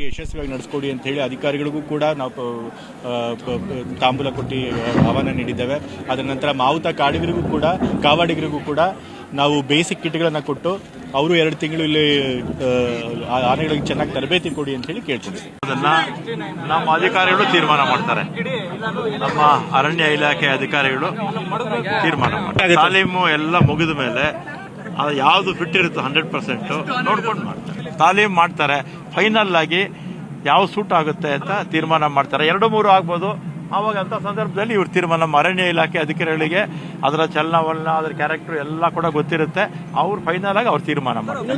ಯಶಸ್ವಿಯಾಗಿ ನಡೆಸ್ಕೊಡಿ ಅಂತ ಹೇಳಿ ಅಧಿಕಾರಿಗಳಿಗೂ ಕೂಡ ನಾವು ತಾಂಬೂಲ ಕೊಟ್ಟು ಆಹ್ವಾನ ನೀಡಿದ್ದೇವೆ. ಅದರ ನಂತರ ಮಾವುತ ಕಾವಾಡಿಗರಿಗೂ ಕೂಡ ನಾವು ಬೇಸಿಕ್ ಕಿಟ್ಗಳನ್ನು ಕೊಟ್ಟು ಅವರು 2 ತಿಂಗಳು ಇಲ್ಲಿ ಆನೆಗಳಿಗೆ ಚೆನ್ನಾಗಿ ತರಬೇತಿ ಕೊಡಿ ಅಂತ ಹೇಳಿ ಕೇಳ್ಕೊಂಡಿದ್ದೀವಿ. ಅದನ್ನ ನಮ್ಮ ಅಧಿಕಾರಿಗಳು ತೀರ್ಮಾನ ಮಾಡ್ತಾರೆ. ನಮ್ಮ ಅರಣ್ಯ ಇಲಾಖೆ ಅಧಿಕಾರಿಗಳು ತೀರ್ಮಾನ ಮಾಡ್ತಾರೆ. ತಾಲೀಮು ಎಲ್ಲ ಮುಗಿದ ಮೇಲೆ ಅದು ಯಾವುದು ಫಿಟ್ ಇರುತ್ತೋ 100% ನೋಡ್ಕೊಂಡು ಮಾಡ್ತಾರೆ. ತಾಲೀಮು ಮಾಡ್ತಾರೆ. ಫೈನಲ್ ಆಗಿ ಯಾವ ಸೂಟ್ ಆಗುತ್ತೆ ಅಂತ ತೀರ್ಮಾನ ಮಾಡ್ತಾರೆ. 2-3 ಆಗ್ಬೋದು. ಆವಾಗ ಅಂತ ಸಂದರ್ಭದಲ್ಲಿ ಇವ್ರು ತೀರ್ಮಾನ ಅರಣ್ಯ ಇಲಾಖೆ ಅಧಿಕಾರಿಗಳಿಗೆ ಅದರ ಚಲನವಲನ ಅದರ ಕ್ಯಾರೆಕ್ಟರ್ ಎಲ್ಲ ಕೂಡ ಗೊತ್ತಿರುತ್ತೆ. ಅವ್ರು ಫೈನಲ್ ಆಗಿ ಅವ್ರು ತೀರ್ಮಾನ ಮಾಡ್ತಾರೆ.